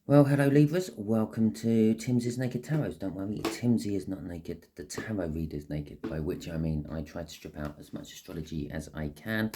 Well, hello Libras, welcome to Timsy's Naked Tarot. Don't worry, Timsy is not naked, the tarot reader is naked, by which I mean I try to strip out as much astrology as I can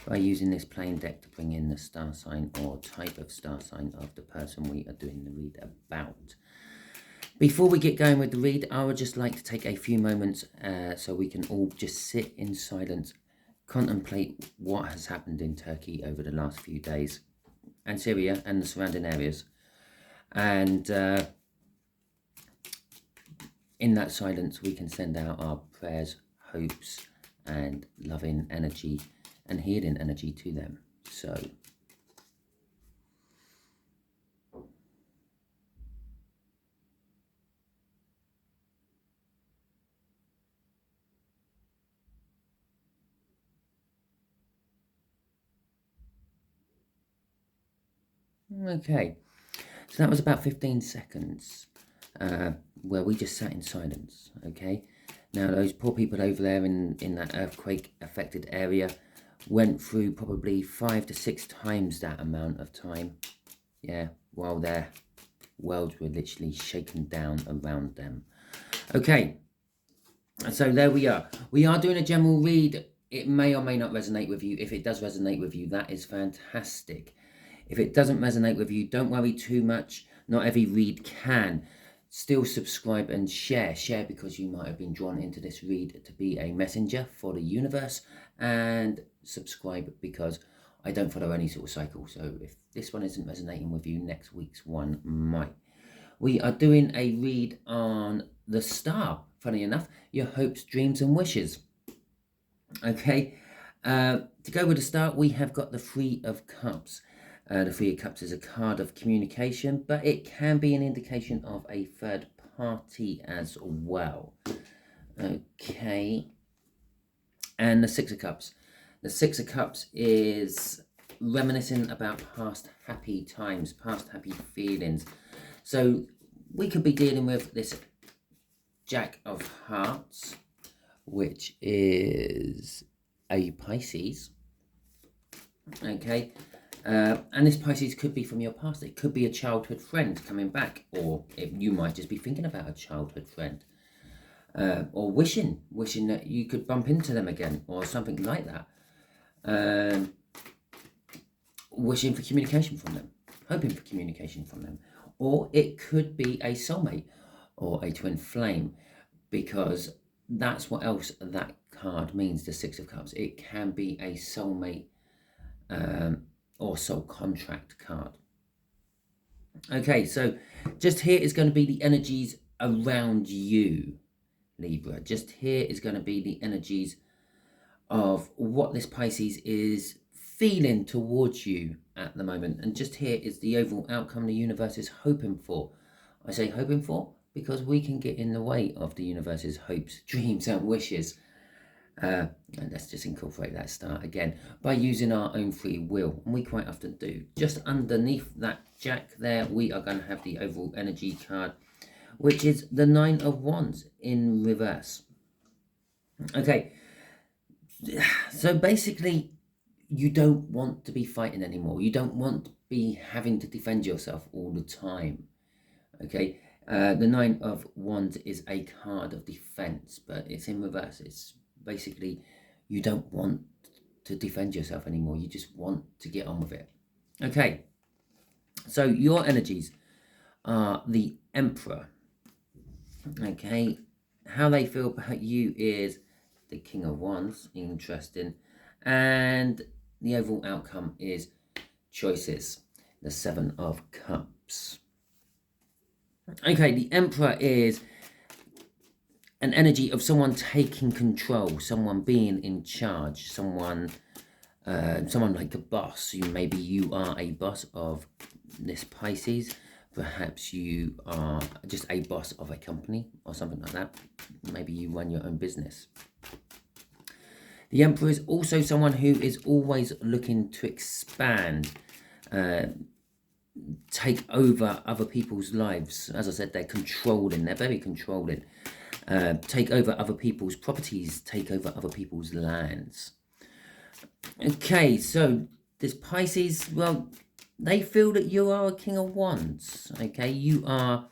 by using this plain deck to bring in the star sign or type of star sign of the person we are doing the read about. Before we get going with the read, I would just like to take a few moments so we can all just sit in silence, contemplate what has happened in Turkey over the last few days, and Syria and the surrounding areas. And in that silence, we can send out our prayers, hopes, and loving energy and healing energy to them. So, okay. So that was about 15 seconds where we just sat in silence, okay? Now, those poor people over there in that earthquake-affected area went through probably 5 to 6 times that amount of time, yeah, while their worlds were literally shaken down around them. Okay, so there we are. We are doing a general read. It may or may not resonate with you. If it does resonate with you, that is fantastic. If it doesn't resonate with you, don't worry too much. Not every read can. Still subscribe and share. Share because you might have been drawn into this read to be a messenger for the universe. And subscribe because I don't follow any sort of cycle. So if this one isn't resonating with you, next week's one might. We are doing a read on the star. Funny enough, your hopes, dreams and wishes. Okay. To go with the star, we have got the Three of Cups. The Three of Cups is a card of communication, but it can be an indication of a third party as well. Okay. And the Six of Cups. The Six of Cups is reminiscing about past happy times, past happy feelings. So we could be dealing with this Jack of Hearts, which is a Pisces. Okay. And this Pisces could be from your past. It could be a childhood friend coming back, or you might just be thinking about a childhood friend, or wishing that you could bump into them again, or something like that. Wishing for communication from them, hoping for communication from them, or it could be a soulmate or a twin flame, because that's what else that card means. The Six of Cups. It can be a soulmate. Or soul contract card. Okay, so just here is going to be the energies around you, Libra. Just here is going to be the energies of what this Pisces is feeling towards you at the moment. And just here is the overall outcome the universe is hoping for. I say hoping for because we can get in the way of the universe's hopes, dreams and wishes. And let's just incorporate that start again by using our own free will, and we quite often do. Just underneath that Jack there, we are going to have the overall energy card, which is the Nine of Wands in reverse. Okay, so basically you don't want to be fighting anymore. You don't want to be having to defend yourself all the time. Okay, the Nine of Wands is a card of defense, but it's in reverse. It's basically, you don't want to defend yourself anymore. You just want to get on with it. Okay, so your energies are the Emperor. Okay, how they feel about you is the King of Wands. Interesting. And the overall outcome is choices, the Seven of Cups. Okay, the Emperor is an energy of someone taking control, someone being in charge, someone like a boss. Maybe you are a boss of this Pisces. Perhaps you are just a boss of a company or something like that. Maybe you run your own business. The Emperor is also someone who is always looking to expand, take over other people's lives. As I said, they're controlling. They're very controlling. Take over other people's properties, take over other people's lands. Okay, so this Pisces, well, they feel that you are a King of Wands. Okay, you are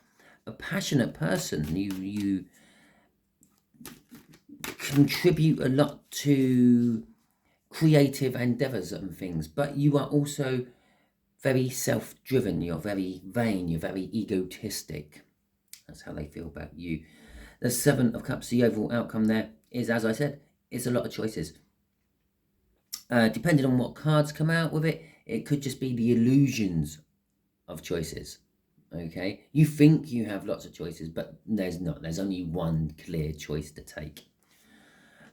a passionate person. You contribute a lot to creative endeavors and things, but you are also very self-driven. You're very vain. You're very egotistic. That's how they feel about you. The Seven of Cups, the overall outcome there is, as I said, it's a lot of choices. Depending on what cards come out with it, it could just be the illusions of choices. Okay, you think you have lots of choices, but there's not. There's only one clear choice to take.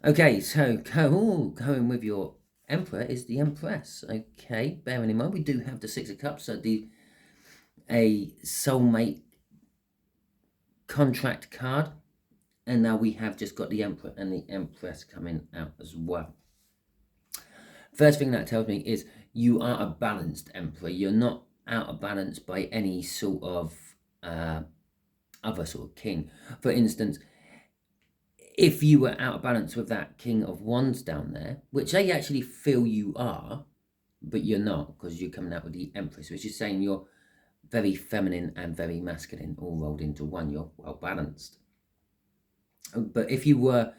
Okay, so going with your Emperor is the Empress. Okay, bearing in mind we do have the Six of Cups, so a soulmate contract card, and now we have just got the Emperor and the Empress coming out as well. First thing that tells me is you are a balanced Emperor. You're not out of balance by any sort of other sort of king. For instance, if you were out of balance with that King of Wands down there, which they actually feel you are, but you're not, because you're coming out with the Empress, which is saying you're very feminine and very masculine all rolled into one. You're well balanced. But if you were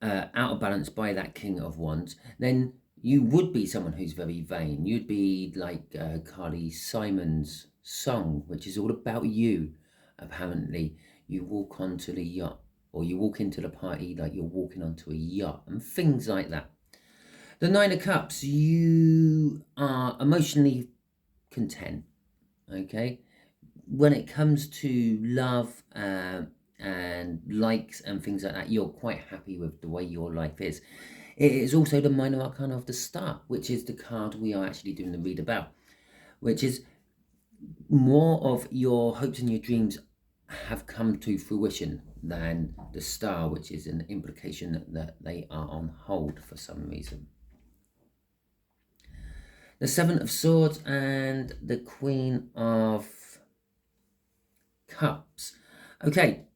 out of balance by that King of Wands, then you would be someone who's very vain. You'd be like Carly Simon's song, which is all about you. Apparently, you walk onto the yacht, or you walk into the party like you're walking onto a yacht, and things like that. The Nine of Cups, you are emotionally content, okay? When it comes to love and likes and things like that, you're quite happy with the way your life is. It is also the minor arcana of the Star, which is the card we are actually doing the read about, which is more of your hopes and your dreams have come to fruition than the Star, which is an implication that they are on hold for some reason. The Seven of Swords and the Queen of Cups. Okay,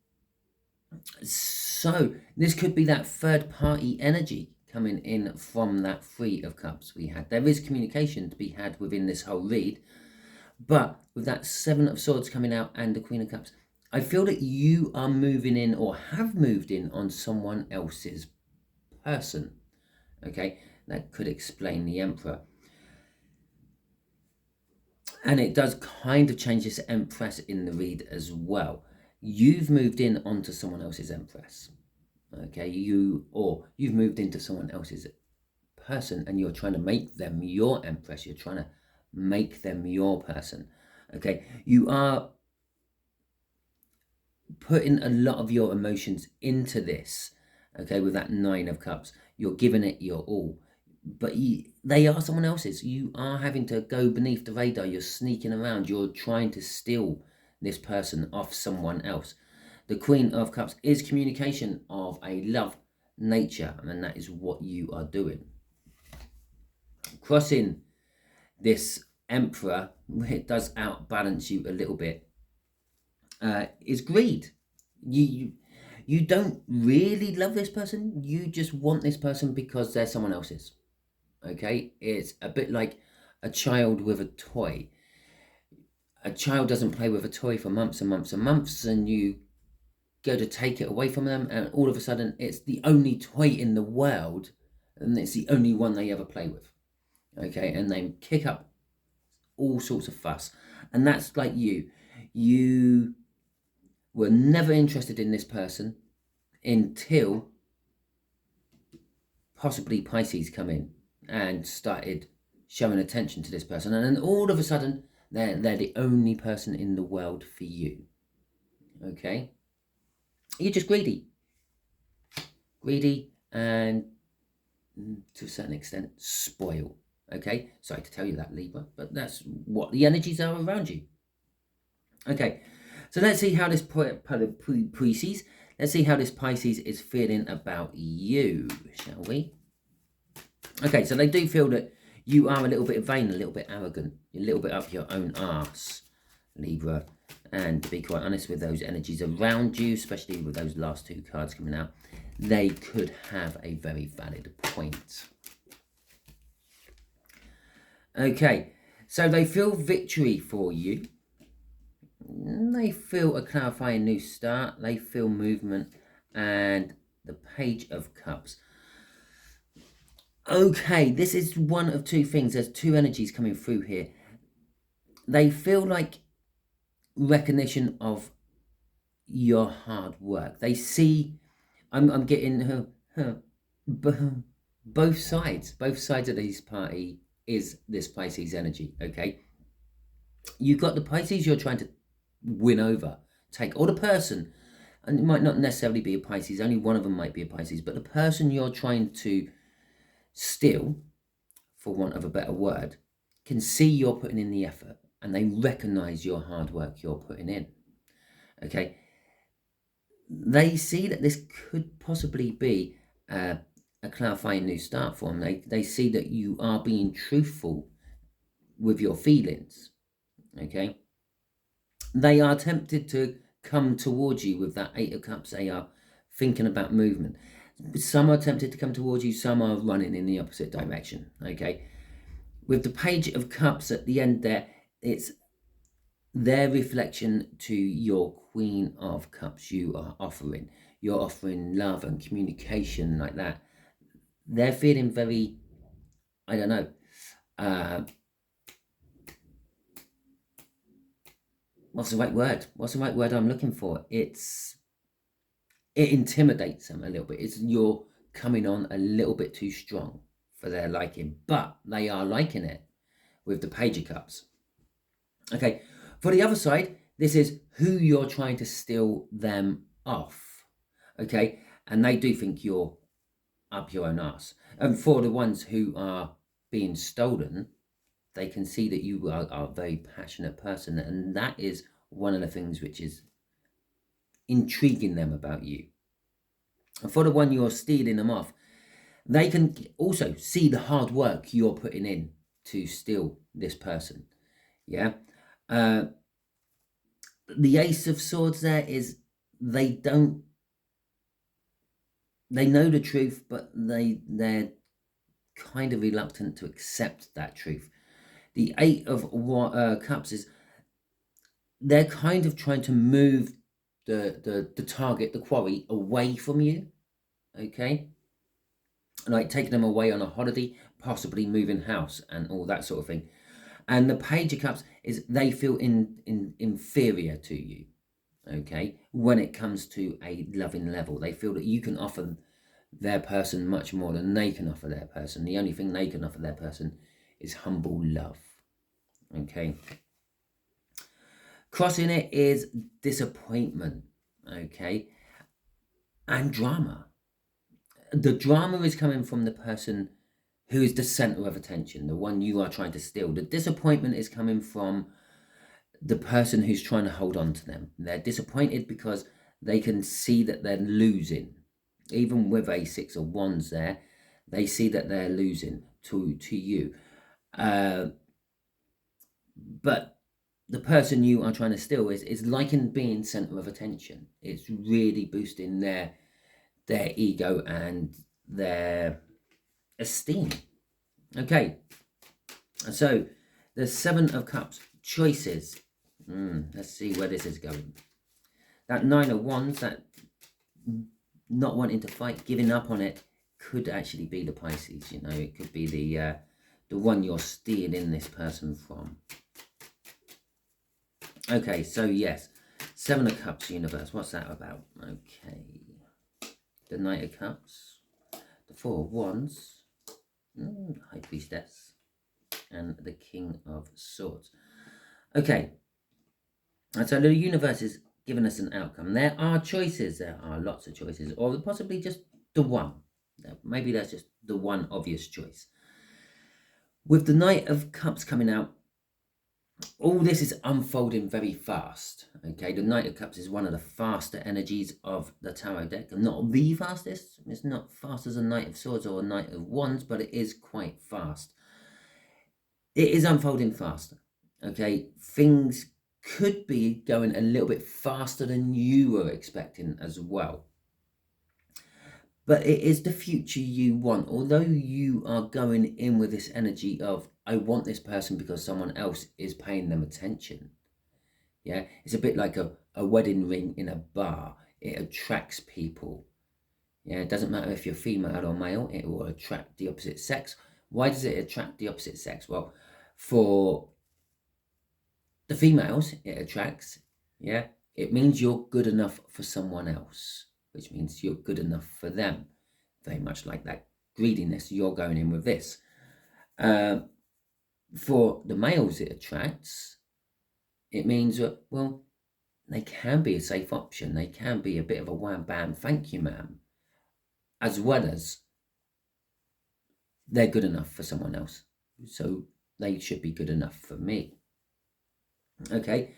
so this could be that third party energy coming in from that Three of Cups we had. There is communication to be had within this whole read, but with that Seven of Swords coming out and the Queen of Cups, I feel that you are moving in or have moved in on someone else's person. Okay, that could explain the Emperor. And it does kind of change this Empress in the read as well. You've moved in onto someone else's Empress. Okay, you've moved into someone else's person and you're trying to make them your Empress. You're trying to make them your person. Okay, you are putting a lot of your emotions into this. Okay, with that Nine of Cups, you're giving it your all. But they are someone else's. You are having to go beneath the radar. You're sneaking around. You're trying to steal this person off someone else. The Queen of Cups is communication of a love nature, and that is what you are doing. Crossing this Emperor, it does outbalance you a little bit, is greed. You don't really love this person. You just want this person because they're someone else's. Okay, it's a bit like a child with a toy. A child doesn't play with a toy for months and months and months, and you go to take it away from them, and all of a sudden it's the only toy in the world, and it's the only one they ever play with. Okay, and they kick up all sorts of fuss. And that's like you. You were never interested in this person until possibly Pisces come in and started showing attention to this person, and then all of a sudden they're the only person in the world for you. Okay, you're just greedy and to a certain extent spoiled. Okay, sorry to tell you that, Libra, but that's what the energies are around you. Okay, so let's see how this Pisces, let's see how this Pisces is feeling about you, shall we? Okay, so they do feel that you are a little bit vain, a little bit arrogant, a little bit up your own arse, Libra. And to be quite honest, with those energies around you, especially with those last two cards coming out, they could have a very valid point. Okay, So they feel victory for you. They feel a clarifying new start. They feel movement. And the Page of Cups. Okay, this is one of two things. There's two energies coming through here. They feel like recognition of your hard work. They see, I'm getting both sides of this party is this Pisces energy. Okay, you've got the Pisces you're trying to win over, take, or the person, and it might not necessarily be a Pisces, only one of them might be a Pisces, but the person you're trying to steal, for want of a better word, can see you're putting in the effort and they recognize your hard work you're putting in. Okay, they see that this could possibly be a clarifying new start for them. They see that you are being truthful with your feelings. Okay, they are tempted to come towards you with that Eight of Cups. They are thinking about movement. Some are tempted to come towards you, some are running in the opposite direction. Okay, with the Page of Cups at the end there, it's their reflection to your Queen of Cups. You're offering love and communication like that. They're feeling very, I don't know, what's the right word I'm looking for? It intimidates them a little bit. You're coming on a little bit too strong for their liking, but they are liking it with the Page of Cups. Okay, for the other side, this is who you're trying to steal them off. Okay, and they do think you're up your own arse. And for the ones who are being stolen, they can see that you are a very passionate person, and that is one of the things which is intriguing them about you. And for the one you're stealing them off, they can also see the hard work you're putting in to steal this person. Yeah. The Ace of Swords there is they know the truth, but they're kind of reluctant to accept that truth. The Eight of Cups is they're kind of trying to move the target, the quarry, away from you. Okay, like taking them away on a holiday, possibly moving house and all that sort of thing. And the Page of Cups is they feel inferior to you. Okay, when it comes to a loving level, they feel that you can offer their person much more than they can offer their person. The only thing they can offer their person is humble love. Okay, crossing it is disappointment. Okay, and drama. The drama is coming from the person who is the center of attention, the one you are trying to steal. The disappointment is coming from the person who's trying to hold on to them. They're disappointed because they can see that they're losing. Even with a Six of Wands there, they see that they're losing to you. But the person you are trying to steal is liking being center of attention. It's really boosting their ego and their esteem. Okay, so the Seven of Cups, choices. Let's see where this is going. That Nine of Wands, that not wanting to fight, giving up on it, could actually be the Pisces. You know, it could be the one you're stealing this person from. Okay, so yes, Seven of Cups, universe. What's that about? Okay, the Knight of Cups, the Four of Wands, High Priestess, and the King of Swords. Okay, and so the universe is giving us an outcome. There are choices. There are lots of choices, or possibly just the one. Maybe that's just the one obvious choice. With the Knight of Cups coming out, all this is unfolding very fast. Okay, the Knight of Cups is one of the faster energies of the tarot deck. Not the fastest. It's not fast as a Knight of Swords or a Knight of Wands, but it is quite fast. It is unfolding faster. Okay, things could be going a little bit faster than you were expecting as well. But it is the future you want. Although you are going in with this energy of I want this person because someone else is paying them attention. Yeah, it's a bit like a wedding ring in a bar. It attracts people. Yeah, it doesn't matter if you're female or male, it will attract the opposite sex. Why does it attract the opposite sex? Well, for the females, it attracts, yeah, it means you're good enough for someone else, which means you're good enough for them. Very much like that greediness, you're going in with this. For the males it attracts, it means that, well, they can be a safe option. They can be a bit of a wham bam, thank you ma'am, as well as they're good enough for someone else. So they should be good enough for me. Okay,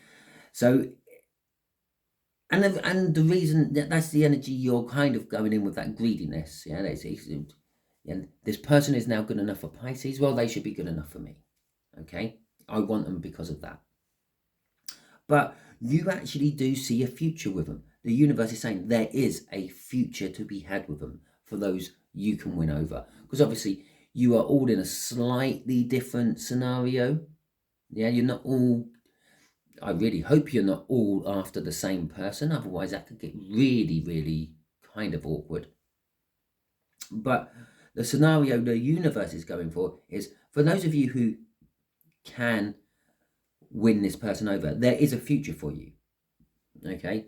so and the reason that's the energy you're kind of going in with, that greediness. Yeah, this person is now good enough for Pisces. Well, they should be good enough for me. Okay, I want them because of that. But you actually do see a future with them. The universe is saying there is a future to be had with them for those you can win over. Because obviously you are all in a slightly different scenario. Yeah, you're not all, I really hope you're not all after the same person. Otherwise that could get really, really kind of awkward. But the scenario the universe is going for is for those of you who can win this person over, there is a future for you. Okay,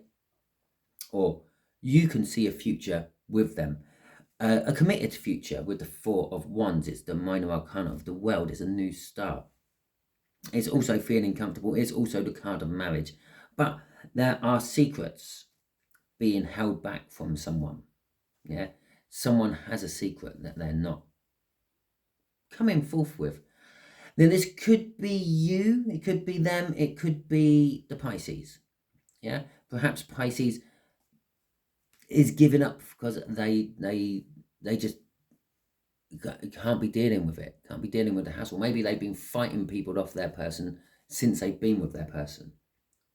or you can see a future with them, a committed future with the Four of Wands. It's the minor arcana of the world. It's a new start. It's also feeling comfortable. It's also the card of marriage, but there are secrets being held back from someone. Yeah, someone has a secret that they're not coming forth with. Now this could be you, it could be them, it could be the Pisces. Yeah, perhaps Pisces is giving up because they just can't be dealing with it, can't be dealing with the hassle. Maybe they've been fighting people off their person since they've been with their person.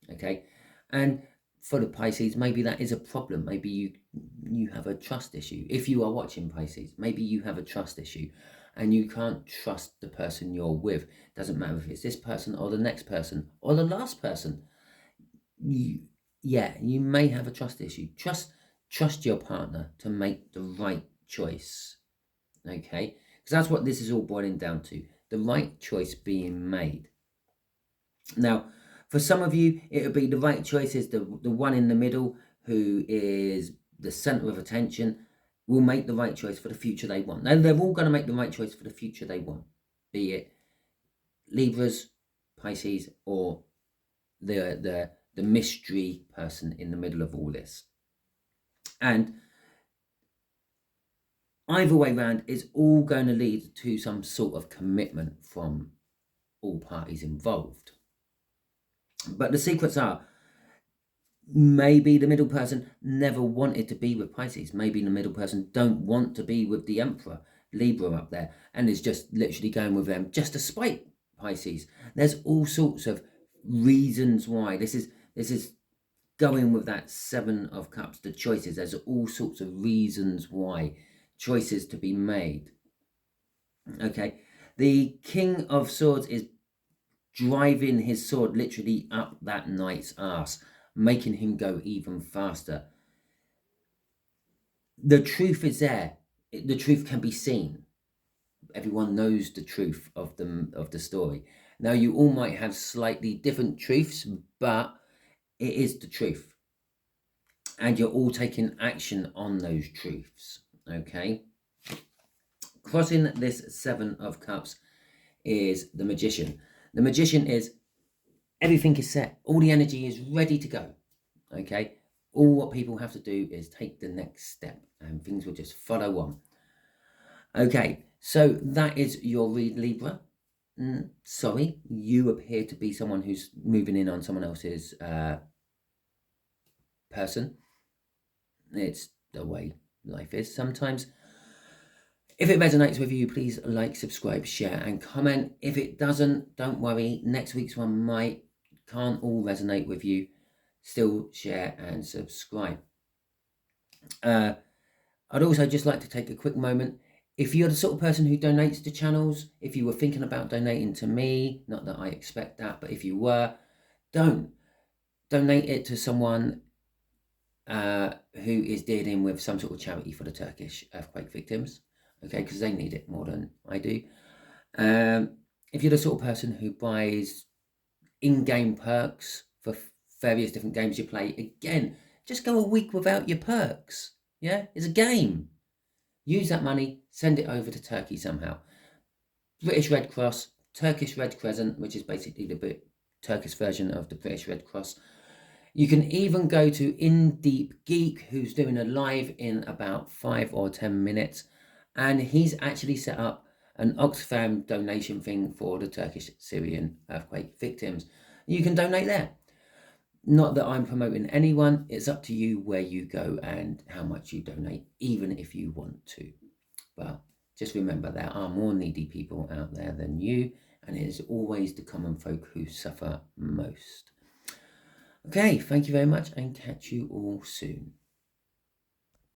Okay, and for the Pisces, maybe that is a problem. Maybe you have a trust issue. If you are watching Pisces, maybe you have a trust issue and you can't trust the person you're with. Doesn't matter if it's this person or the next person or the last person. You may have a trust issue. Trust your partner to make the right choice. Okay, because that's what this is all boiling down to, the right choice being made. Now for some of you it would be the right choice is the one in the middle, who is the center of attention, will make the right choice for the future they want. Now they're all going to make the right choice for the future they want, be it Libras, Pisces, or the mystery person in the middle of all this. And either way round, it's all going to lead to some sort of commitment from all parties involved. But the secrets are, maybe the middle person never wanted to be with Pisces. Maybe the middle person don't want to be with the Emperor, Libra up there, and is just literally going with them just to spite Pisces. There's all sorts of reasons why. This is going with that Seven of Cups, the choices. There's all sorts of reasons why, choices to be made. Okay, the King of Swords is driving his sword literally up that knight's arse, making him go even faster. The truth is there. The truth can be seen. Everyone knows the truth of the story. Now you all might have slightly different truths, but it is the truth. And you're all taking action on those truths. Okay. Crossing this Seven of Cups is the Magician. The Magician is, everything is set. All the energy is ready to go. Okay. All what people have to do is take the next step and things will just follow on. Okay. So that is your read, Libra. Sorry, you appear to be someone who's moving in on someone else's person. It's the way life is sometimes. If it resonates with you, please like, subscribe, share and comment. If it doesn't, don't worry. Next week's one can't all resonate with you. Still share and subscribe. I'd also just like to take a quick moment. If you're the sort of person who donates to channels, if you were thinking about donating to me, not that I expect that, but if you were, don't donate it to someone who is dealing with some sort of charity for the Turkish earthquake victims, okay, because they need it more than I do. If you're the sort of person who buys in-game perks for various different games you play, again, just go a week without your perks. Yeah, it's a game. Use that money, send it over to Turkey somehow. British Red Cross, Turkish Red Crescent, which is basically the Turkish version of the British Red Cross. You can even go to In Deep Geek, who's doing a live in about 5 or 10 minutes, and he's actually set up an Oxfam donation thing for the Turkish Syrian earthquake victims. You can donate there. Not that I'm promoting anyone, it's up to you where you go and how much you donate, even if you want to. But just remember, there are more needy people out there than you, and it is always the common folk who suffer most. Okay, thank you very much, and catch you all soon.